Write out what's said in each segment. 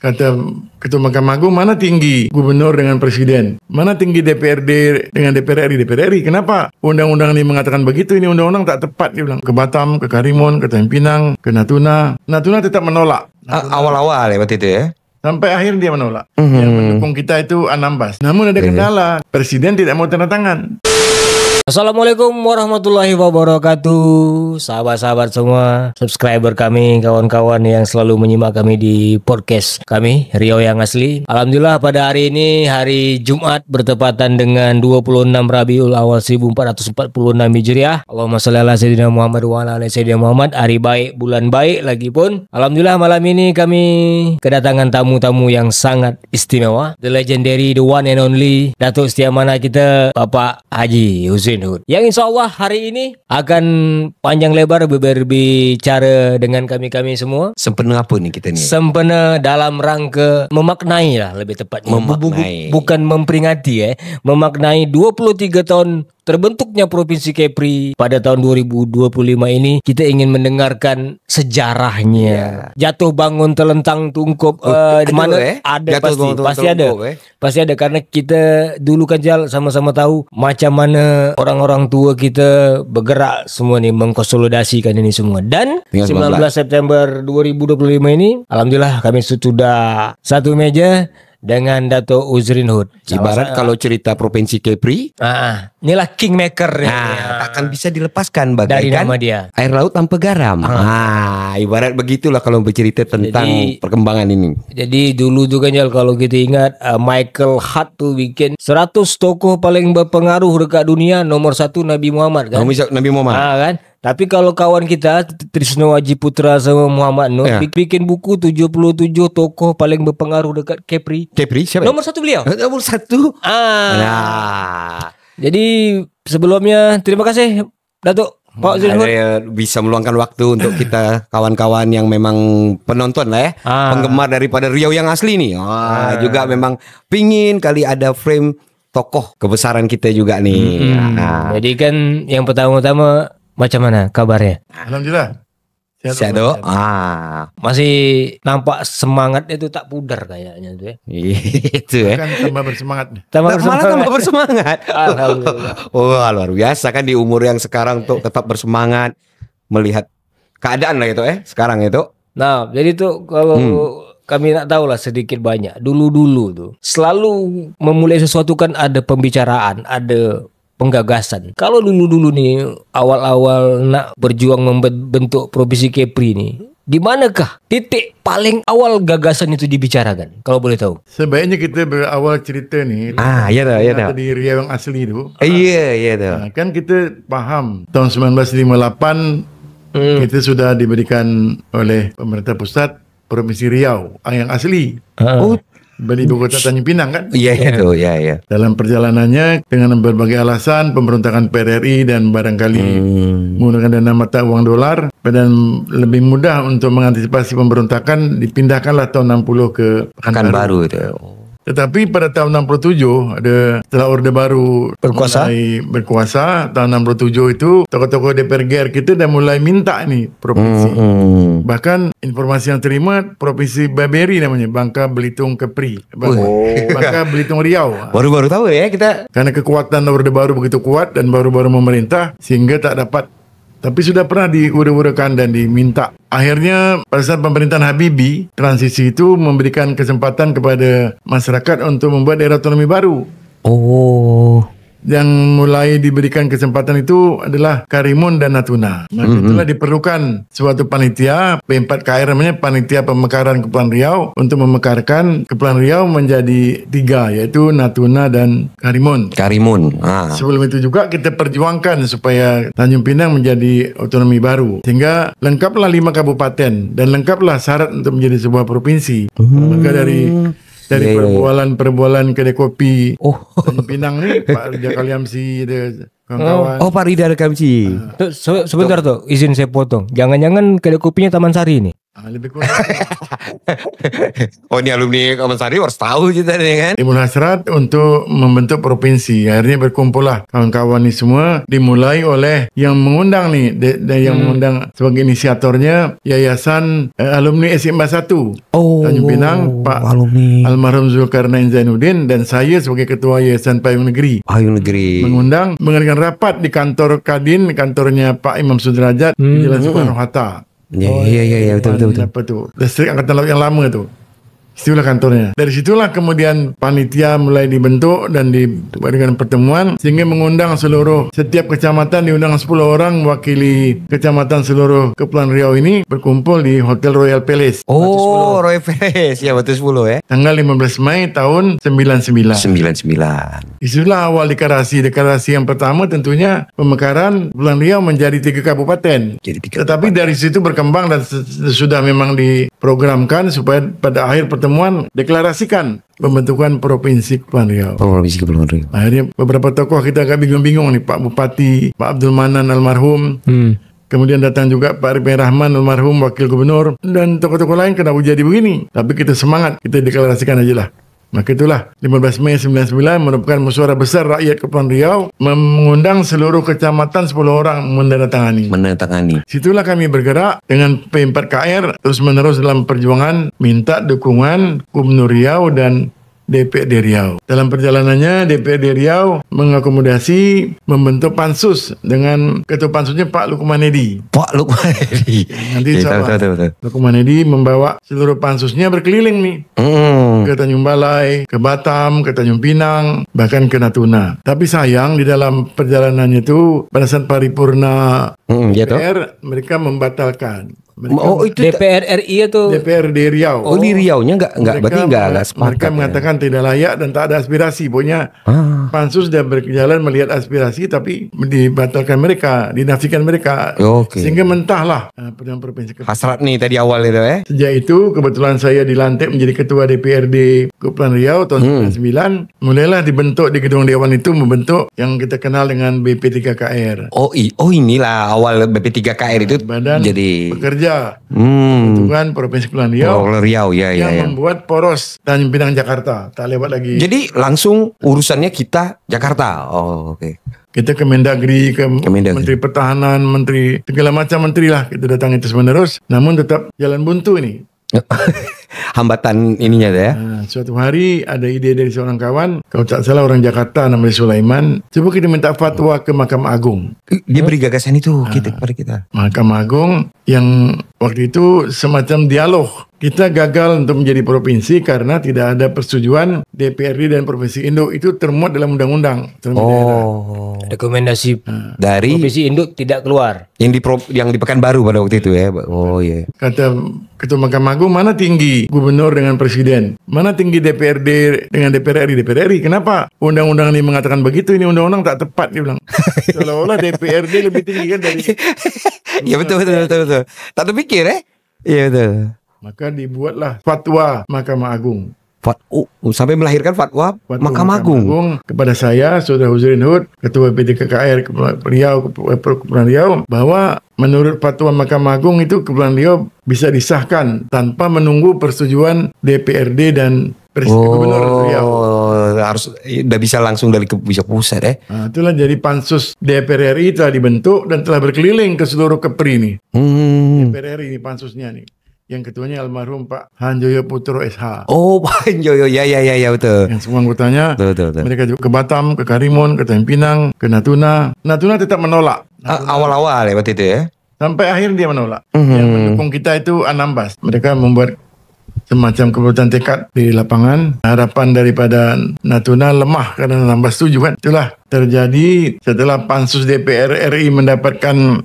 Kata Ketua Mahkamah Agung, mana tinggi gubernur dengan presiden? Mana tinggi DPRD dengan DPR RI? Kenapa undang-undang ini mengatakan begitu? Ini undang-undang tak tepat, dia bilang. Ke Batam, ke Karimun, ke Tanjung Pinang, ke Natuna. Natuna tetap menolak. Awal-awal ya waktu itu ya? Sampai akhir dia menolak. Yang mendukung kita itu Anambas. Namun ada kendala. Presiden tidak mau tanda tangan. Assalamualaikum warahmatullahi wabarakatuh. Sahabat-sahabat semua, subscriber kami, kawan-kawan yang selalu menyimak kami di podcast kami, Riau yang Asli. Alhamdulillah pada hari ini, hari Jumat, bertepatan dengan 26 Rabiul Awal 1446 Hijriah. Allahumma shalli ala sayyidina Muhammad wa ala ali sayyidina Muhammad. Hari baik, bulan baik lagi pun. Alhamdulillah malam ini kami kedatangan tamu-tamu yang sangat istimewa. The legendary, the one and only Datuk Setia Mana kita, Bapak Haji Hussein Hud, yang insya Allah hari ini akan panjang lebar berbicara dengan kami semua. Sempena apa nih kita nih? Sempena dalam rangka memaknai lah, lebih tepatnya. Bukan memperingati memaknai 23 tahun terbentuknya Provinsi Kepri pada tahun 2025 ini. Kita ingin mendengarkan sejarahnya. Jatuh bangun telentang tungkup di mana ada pasti ada. Pasti ada karena kita dulu kan sama-sama tahu macam mana orang-orang tua kita bergerak semua nih mengkonsolidasikan ini semua. Dan 19 September 2025 ini alhamdulillah kami sudah satu meja dengan Dato' Uzrin Hud. Ibarat kalau cerita Provinsi Kepri, inilah kingmaker takkan bisa dilepaskan dari bagaikan nama dia. air laut tanpa garam. Ibarat begitulah kalau bercerita tentang perkembangan ini. Jadi dulu tuh kan kalau kita ingat Michael Hart tuh bikin 100 tokoh paling berpengaruh dekat dunia, nomor 1 Nabi Muhammad kan. Nabi Muhammad. Kan? Tapi kalau kawan kita Trisno Haji Putra sama Muhammad Nur bikin buku 77 tokoh paling berpengaruh dekat Kepri. Kepri siapa? Nomor 1 beliau. Nomor 1. Jadi sebelumnya terima kasih Datuk Pak Uzrin Hud bisa meluangkan waktu untuk kita kawan-kawan yang memang penonton lah penggemar daripada Riau yang Asli nih. Juga memang pingin kali ada frame tokoh kebesaran kita juga nih. Jadi kan yang pertama-tama, macam mana kabarnya? Alhamdulillah. Sehat dok. Masih nampak semangatnya itu tak pudar kayaknya tuh ya. Itu ya. Kan tambah bersemangat. Malah tambah bersemangat. Alhamdulillah. Luar biasa kan di umur yang sekarang untuk tetap bersemangat melihat keadaan lah itu sekarang itu. Nah, jadi tuh kalau kami nak tahu lah sedikit banyak. Dulu tuh selalu memulai sesuatu kan ada pembicaraan, ada penggagasan. Kalau dulu nih awal-awal nak berjuang membentuk Provinsi Kepri nih, di manakah titik paling awal gagasan itu dibicarakan? Kalau boleh tahu. Sebaiknya kita berawal cerita nih. Iya dah. Di Riau yang Asli itu. Iya dah. Kan kita paham tahun 1958 kita sudah diberikan oleh pemerintah pusat Provinsi Riau yang Asli. Beli ibu kota Tanjung Pinang kan? Iya. Dalam perjalanannya dengan berbagai alasan pemberontakan PRRI dan barangkali menggunakan dana mata uang dolar, dan lebih mudah untuk mengantisipasi pemberontakan dipindahkanlah tahun 60 ke Pekanbaru itu. Tetapi pada tahun 67 ada setelah Orde Baru berkuasa tahun 67 itu tokoh-tokoh DPR GR kita dah mulai minta nih provinsi. Bahkan informasi yang terima Provinsi Baberi namanya, Bangka Belitung Kepri. Bangka Belitung Riau. Baru-baru tahu ya kita. Karena kekuatan Orde Baru begitu kuat dan baru-baru memerintah sehingga tak dapat. Tapi sudah pernah diudah-udahkan dan diminta. Akhirnya pada saat pemerintahan Habibie, transisi itu memberikan kesempatan kepada masyarakat untuk membuat daerah otonomi baru. Yang mulai diberikan kesempatan itu adalah Karimun dan Natuna. Maka itulah diperlukan suatu panitia P4KR namanya, Panitia Pemekaran Kepulauan Riau, untuk memekarkan Kepulauan Riau menjadi 3, yaitu Natuna dan Karimun. Sebelum itu juga kita perjuangkan supaya Tanjung Pinang menjadi otonomi baru, sehingga lengkaplah 5 kabupaten dan lengkaplah syarat untuk menjadi sebuah provinsi. Maka dari perbualan kedai kopi Tanjung Pinang nih, Pak Rida Kaliamsi, kawan-kawan. Pak Rida Kaliamsi. Sebentar tuh, izin saya potong. Jangan-jangan kedai kopinya Taman Sari ini? Lebih kurang. Oh, ini alumni Kamansari harus tahu kita nih kan. Timbul hasrat untuk membentuk provinsi. Akhirnya berkumpul lah kawan-kawan ini semua, dimulai oleh yang mengundang nih, yang mengundang sebagai inisiatornya Yayasan Alumni SMA 1 Tanjung Pinang, Pak alumni almarhum Zulkarnain Zainuddin, dan saya sebagai ketua Yayasan Payung Negeri mengundang mengadakan rapat di kantor Kadin, kantornya Pak Imam Sudrajat di Jalan Soekarno-Hatta. Iya, betul. Apa tuh? Distrik Angkatan Laut yang lama tuh. Situlah kantornya. Dari situlah kemudian panitia mulai dibentuk dan diberikan pertemuan sehingga mengundang setiap kecamatan, diundang 10 orang mewakili kecamatan seluruh Kepulauan Riau ini berkumpul di Hotel Royal Palace. Oh, Royal Palace ya, Batu 10 ya. Tanggal 15 Mei tahun 99. Itulah awal deklarasi. Deklarasi yang pertama tentunya pemekaran Kepulauan Riau menjadi 3 kabupaten. Tetapi dari situ berkembang dan sudah memang diprogramkan supaya pada akhir pertemuan deklarasikan pembentukan Provinsi Kepulauan Riau. Akhirnya beberapa tokoh kita agak bingung-bingung nih, Pak Bupati, Pak Abdul Manan almarhum. Kemudian datang juga Pak Arifin Rahman almarhum Wakil Gubernur, dan tokoh-tokoh lain kenapa jadi begini. Tapi kita semangat, kita deklarasikan aja lah. Maka itulah 15 Mei 99 merupakan musyawarah besar rakyat Kepulauan Riau mengundang seluruh kecamatan 10 orang menandatangani. Situlah kami bergerak dengan P4KR terus menerus dalam perjuangan minta dukungan Gubernur Riau dan DPRD Riau. Dalam perjalanannya DPRD Riau mengakomodasi membentuk pansus dengan ketua pansusnya Pak Lukman Edi. Nanti Lukman Edi membawa seluruh pansusnya berkeliling nih. Ke Tanjung Balai, ke Batam, ke Tanjung Pinang, bahkan ke Natuna. Tapi sayang di dalam perjalanannya itu pada saat paripurna DPR mereka membatalkan. Itu DPR RI atau DPRD Riau. di Riau-nya berarti enggak sepakat. Mereka mengatakan tidak layak dan tak ada aspirasi. Pokoknya pansus sudah berjalan melihat aspirasi tapi dibatalkan mereka, dinafikan mereka. Sehingga mentahlah Perdana Provinsi. Hasrat nih tadi awal itu ya. Sejak itu kebetulan saya dilantik menjadi ketua DPRD Kepulauan Riau tahun 99. Mulailah dibentuk di gedung dewan itu membentuk yang kita kenal dengan BP3KR. Inilah awal BP3KR itu Badan jadi Pekerja Pembentukan Provinsi Kepulauan Riau, yang membuat poros Tanjung Pinang Jakarta, tak lewat lagi. Jadi langsung urusannya kita Jakarta. Kita ke Mendagri, ke Menteri Pertahanan, Menteri segala macam menteri lah kita datang terus menerus. Namun tetap jalan buntu ini. Hambatan ininya ya. Suatu hari ada ide dari seorang kawan, kalau tak salah orang Jakarta namanya Sulaiman, coba kita minta fatwa ke Mahkamah Agung. Dia beri gagasan itu kepada kita. Mahkamah Agung yang waktu itu semacam dialog. Kita gagal untuk menjadi provinsi karena tidak ada persetujuan DPRD dan Provinsi Induk, itu termuat dalam undang-undang. Rekomendasi dari Provinsi Induk tidak keluar. Yang di Pekanbaru pada waktu itu ya. Kata Ketua Mahkamah Agung, mana tinggi Gubernur dengan Presiden? Mana tinggi DPRD dengan DPR RI? Kenapa undang-undang ini mengatakan begitu? Ini undang-undang tak tepat, dia bilang. Seolah-olah DPRD lebih tinggi kan dari. Ya betul. Tak terpikir Iya betul. Maka dibuatlah fatwa Mahkamah Agung. Sampai melahirkan fatwa Mahkamah Agung kepada saya, Saudara Huzurin Hud, Ketua P3KR Kepulauan Riau, bahwa menurut fatwa Mahkamah Agung itu Kepulauan Riau bisa disahkan tanpa menunggu persetujuan DPRD dan Presiden Gubernur Riau. Harus udah bisa langsung dari bisa pusat itulah jadi pansus DPR RI telah dibentuk dan telah berkeliling ke seluruh Kepri nih. DPR RI ini pansusnya nih. Yang ketuanya almarhum Pak Hanjoyo Putro SH. Pak Hanjoyo, ya betul. Yang semua anggotanya, betul. Mereka juga ke Batam, ke Karimun, ke Tanjung Pinang, ke Natuna. Natuna tetap menolak. Awal-awal waktu itu ya. Sampai akhir dia menolak. Yang mendukung kita itu Anambas. Mereka membuat semacam keputusan tekad di lapangan. Harapan daripada Natuna lemah karena Anambas setuju kan. Itulah terjadi setelah pansus DPR RI mendapatkan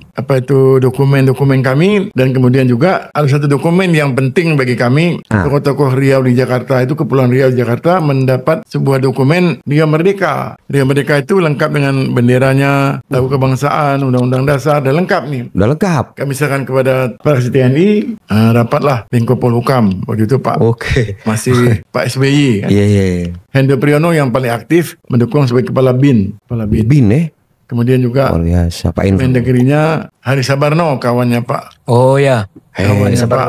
dokumen-dokumen kami, dan kemudian juga ada satu dokumen yang penting bagi kami, tokoh-tokoh Riau di Jakarta itu, Kepulauan Riau di Jakarta mendapat sebuah dokumen Riau Merdeka. Riau Merdeka itu lengkap dengan benderanya, lagu kebangsaan, undang-undang dasar, dan lengkap nih. Udah lengkap. Kami serahkan kepada Praksi TNI, rapatlah Menko Polhukam waktu itu masih Pak SBY kan? Iya. Hendro Priyono yang paling aktif mendukung sebagai Kepala BIN. BIN Kemudian juga Luar biasa Pak Info. Mendagrinya Hari Sabarno, kawannya Pak Oh ya. kawannya Pak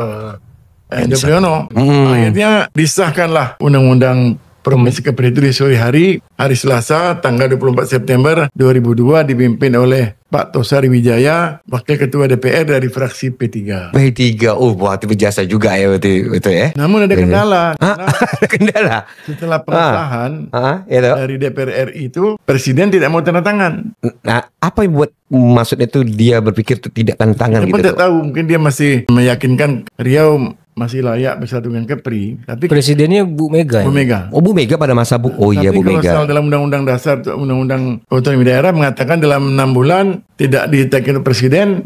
Edi Priyono. Akhirnya disahkanlah Undang-Undang Provinsi Kepri itu di sore hari Selasa tanggal 24 September 2002 dipimpin oleh Pak Tosari Wijaya, Wakil Ketua DPR dari fraksi P3. P3, berarti berjasa juga ya itu ya. Namun ada kendala. Karena Ada kendala. setelah pengesahan Itu. dari DPR RI itu, Presiden tidak mau tanda tangan. Nah, apa yang buat maksudnya itu dia berpikir itu tidak tanda tangan Saya gitu? tidak tahu, mungkin dia masih meyakinkan Riau masih layak bersatu dengan Kepri, tapi Presidennya Bu Mega. Bu Mega. Oh, Bu Mega pada masa iya Bu Tapi kalau Mega. soal dalam Undang-Undang Dasar, Undang-Undang Otonomi Daerah mengatakan dalam 6 bulan tidak ditekan Presiden,